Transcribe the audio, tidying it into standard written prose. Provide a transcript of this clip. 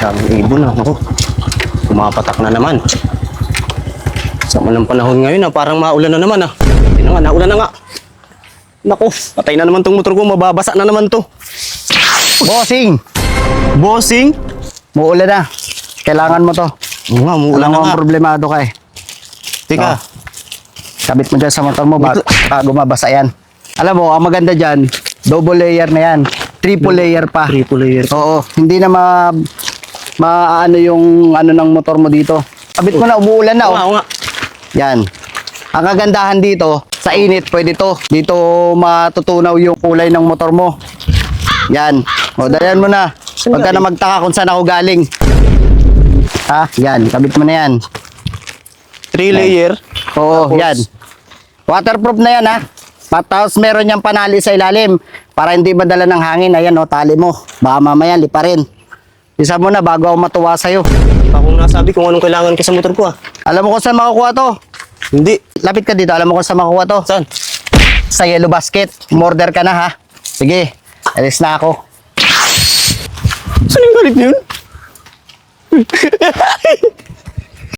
Daming ibon na. Ako, pumapatak na naman. Sama ng panahon ngayon parang maulan na naman Hindi na nga, naulan na nga. Naku, patay na naman tong motor ko. Mababasa na naman to. Bossing! Bossing? Muulan na. Kailangan mo to. Oo nga, muulan Alam na mo nga. ang problemado ka eh. Teka, Kabit mo dyan sa motor mo bago mabasa yan. Alam mo, ang maganda dyan, double layer na yan. Triple layer pa. triple layer. Oo, hindi na maano yung ano ng motor mo dito. Kabit mo na, umuulan na. Oo nga, oo nga. Yan. Ang kagandahan dito, sa init, pwede to. Dito matutunaw yung kulay ng motor mo. Yan. O, dayan mo na. Huwag ka na magtaka kung saan ako galing. Ha? Yan. Kabit mo na yan. 3 layer. Oo, Tapos, yan. Waterproof na yan, ha? Tapos meron niyang panali sa ilalim para hindi madala ng hangin. Ayan, o, tali mo. Baka mamaya liparin. Isa mo na bago ako matuwa sa'yo. Akong nasabi kung anong kailangan ko sa motor ko Alam mo kung saan makukuha to? Hindi. Lapit ka dito. Alam mo kung saan makukuha to? Saan? Sa yellow basket. Umorder ka na, ha? Sige. Alis na ako. Saan yung galit yun?